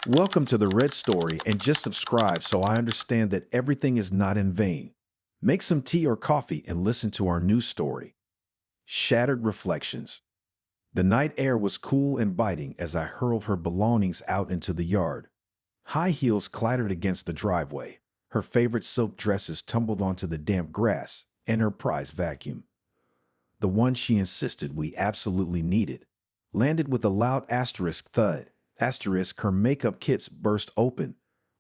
Welcome to the Red Story, and just subscribe so I understand that everything is not in vain. Make some tea or coffee and listen to our new story. Shattered Reflections. The night air was cool and biting as I hurled her belongings out into the yard. High heels clattered against the driveway. Her favorite silk dresses tumbled onto the damp grass, and her prized vacuum, the one she insisted we absolutely needed, landed with a loud asterisk thud. Asterisk, her makeup kits burst open,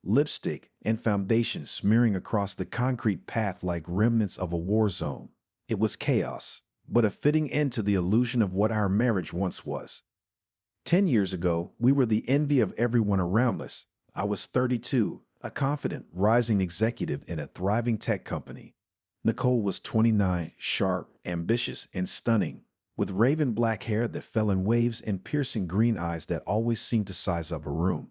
lipstick and foundation smearing across the concrete path like remnants of a war zone. It was chaos, but a fitting end to the illusion of what our marriage once was. 10 years ago, we were the envy of everyone around us. I was 32, a confident, rising executive in a thriving tech company. Nicole was 29, sharp, ambitious, and stunning, with raven black hair that fell in waves and piercing green eyes that always seemed to size up a room.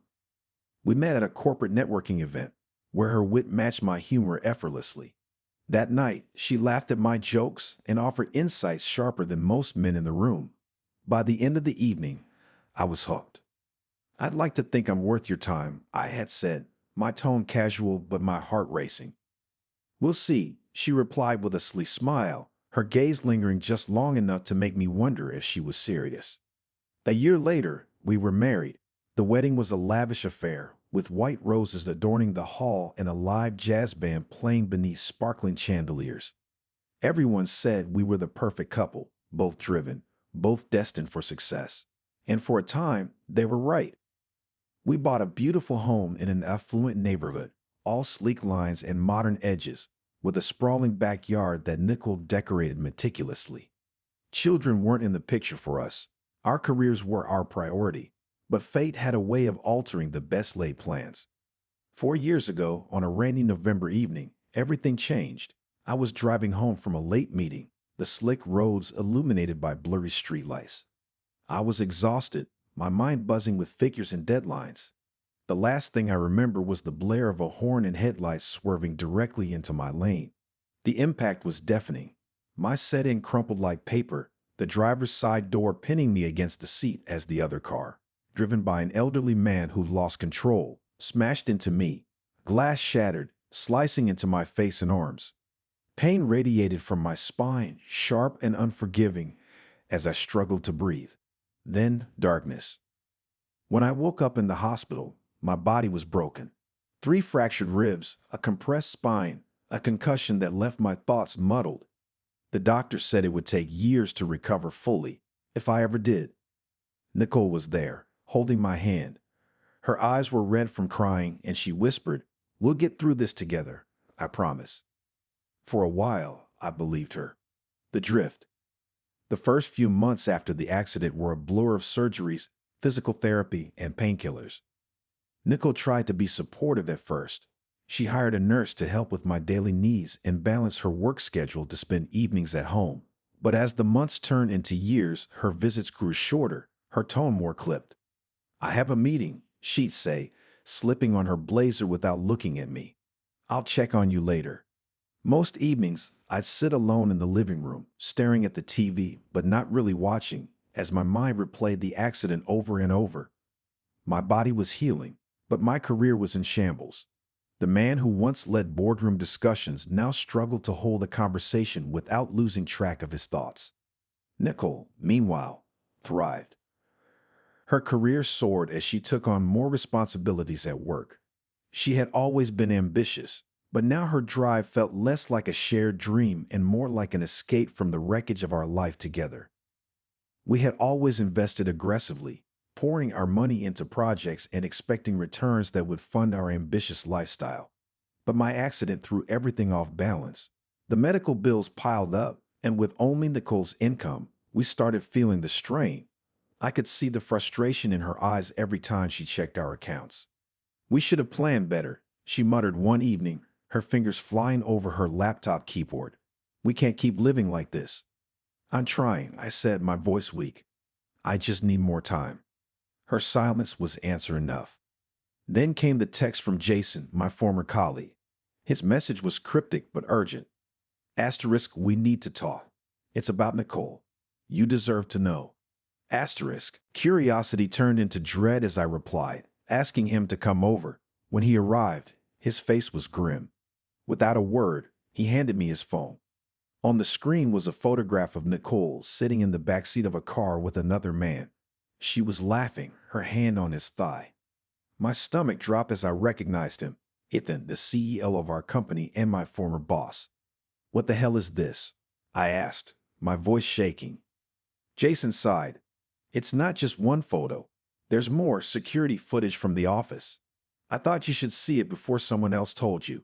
We met at a corporate networking event, where her wit matched my humor effortlessly. That night, she laughed at my jokes and offered insights sharper than most men in the room. By the end of the evening, I was hooked. "I'd like to think I'm worth your time," I had said, my tone casual but my heart racing. "We'll see," she replied with a sleek smile, her gaze lingering just long enough to make me wonder if she was serious. A year later, we were married. The wedding was a lavish affair, with white roses adorning the hall and a live jazz band playing beneath sparkling chandeliers. Everyone said we were the perfect couple, both driven, both destined for success. And for a time, they were right. We bought a beautiful home in an affluent neighborhood, all sleek lines and modern edges, with a sprawling backyard that Nicole decorated meticulously. Children weren't in the picture for us. Our careers were our priority, but fate had a way of altering the best laid plans. 4 years ago, on a rainy November evening, everything changed. I was driving home from a late meeting, the slick roads illuminated by blurry streetlights. I was exhausted, my mind buzzing with figures and deadlines. The last thing I remember was the blare of a horn and headlights swerving directly into my lane. The impact was deafening. My set-in crumpled like paper, the driver's side door pinning me against the seat as the other car, driven by an elderly man who lost control, smashed into me. Glass shattered, slicing into my face and arms. Pain radiated from my spine, sharp and unforgiving, as I struggled to breathe. Then darkness. When I woke up in the hospital, my body was broken. 3 fractured ribs, a compressed spine, a concussion that left my thoughts muddled. The doctor said it would take years to recover fully, if I ever did. Nicole was there, holding my hand. Her eyes were red from crying, and she whispered, "We'll get through this together, I promise." For a while, I believed her. The drift. The first few months after the accident were a blur of surgeries, physical therapy, and painkillers. Nicole tried to be supportive at first. She hired a nurse to help with my daily needs and balance her work schedule to spend evenings at home. But as the months turned into years, her visits grew shorter, her tone more clipped. "I have a meeting," she'd say, slipping on her blazer without looking at me. "I'll check on you later." Most evenings, I'd sit alone in the living room, staring at the TV, but not really watching, as my mind replayed the accident over and over. My body was healing, but my career was in shambles. The man who once led boardroom discussions now struggled to hold a conversation without losing track of his thoughts. Nicole, meanwhile, thrived. Her career soared as she took on more responsibilities at work. She had always been ambitious, but now her drive felt less like a shared dream and more like an escape from the wreckage of our life together. We had always invested aggressively, pouring our money into projects and expecting returns that would fund our ambitious lifestyle. But my accident threw everything off balance. The medical bills piled up, and with only Nicole's income, we started feeling the strain. I could see the frustration in her eyes every time she checked our accounts. "We should have planned better," she muttered one evening, her fingers flying over her laptop keyboard. "We can't keep living like this." "I'm trying," I said, my voice weak. "I just need more time." Her silence was answer enough. Then came the text from Jason, my former colleague. His message was cryptic but urgent. Asterisk, "We need to talk. It's about Nicole. You deserve to know." Asterisk. Curiosity turned into dread as I replied, asking him to come over. When he arrived, his face was grim. Without a word, he handed me his phone. On the screen was a photograph of Nicole sitting in the backseat of a car with another man. She was laughing, her hand on his thigh. My stomach dropped as I recognized him. Ethan, the CEO of our company and my former boss. What the hell is this? I asked, my voice shaking. Jason sighed. It's not just one photo. There's more security footage from the office. I thought you should see it before someone else told you.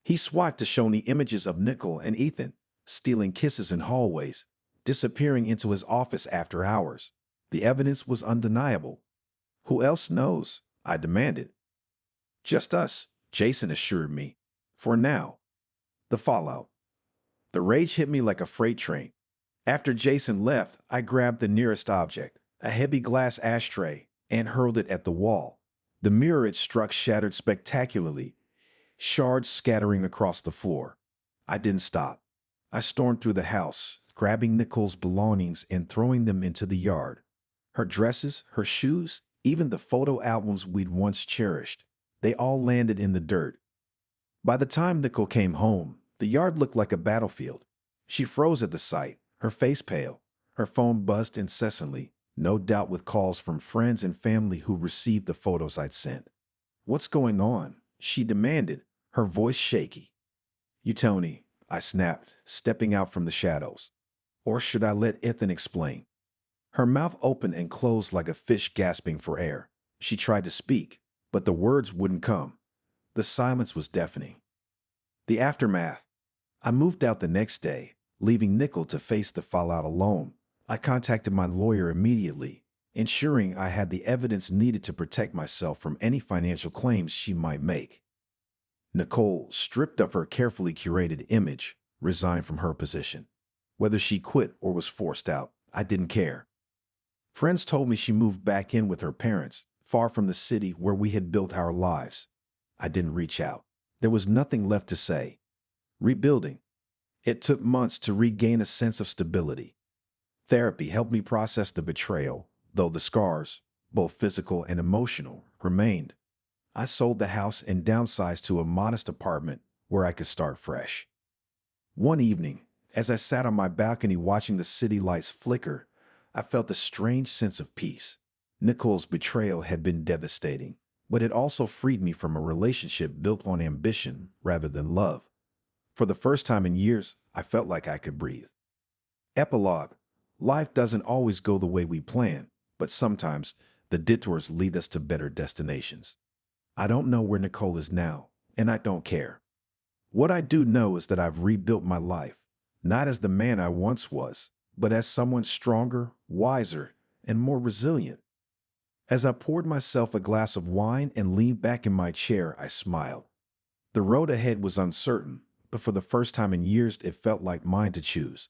He swiped to show me images of Nicole and Ethan, stealing kisses in hallways, disappearing into his office after hours. The evidence was undeniable. Who else knows? I demanded. Just us, Jason assured me. For now. The fallout. The rage hit me like a freight train. After Jason left, I grabbed the nearest object, a heavy glass ashtray, and hurled it at the wall. The mirror it struck shattered spectacularly, shards scattering across the floor. I didn't stop. I stormed through the house, grabbing Nicole's belongings and throwing them into the yard. Her dresses, her shoes, even the photo albums we'd once cherished. They all landed in the dirt. By the time Nicole came home, the yard looked like a battlefield. She froze at the sight, her face pale. Her phone buzzed incessantly, no doubt with calls from friends and family who received the photos I'd sent. What's going on? She demanded, her voice shaky. You tell me, I snapped, stepping out from the shadows. Or should I let Ethan explain? Her mouth opened and closed like a fish gasping for air. She tried to speak, but the words wouldn't come. The silence was deafening. The aftermath. I moved out the next day, leaving Nicole to face the fallout alone. I contacted my lawyer immediately, ensuring I had the evidence needed to protect myself from any financial claims she might make. Nicole, stripped of her carefully curated image, resigned from her position. Whether she quit or was forced out, I didn't care. Friends told me she moved back in with her parents, far from the city where we had built our lives. I didn't reach out. There was nothing left to say. Rebuilding. It took months to regain a sense of stability. Therapy helped me process the betrayal, though the scars, both physical and emotional, remained. I sold the house and downsized to a modest apartment where I could start fresh. One evening, as I sat on my balcony watching the city lights flicker, I felt a strange sense of peace. Nicole's betrayal had been devastating, but it also freed me from a relationship built on ambition rather than love. For the first time in years, I felt like I could breathe. Epilogue. Life doesn't always go the way we plan, but sometimes the detours lead us to better destinations. I don't know where Nicole is now, and I don't care. What I do know is that I've rebuilt my life, not as the man I once was, but as someone stronger, wiser, and more resilient. As I poured myself a glass of wine and leaned back in my chair, I smiled. The road ahead was uncertain, but for the first time in years it felt like mine to choose.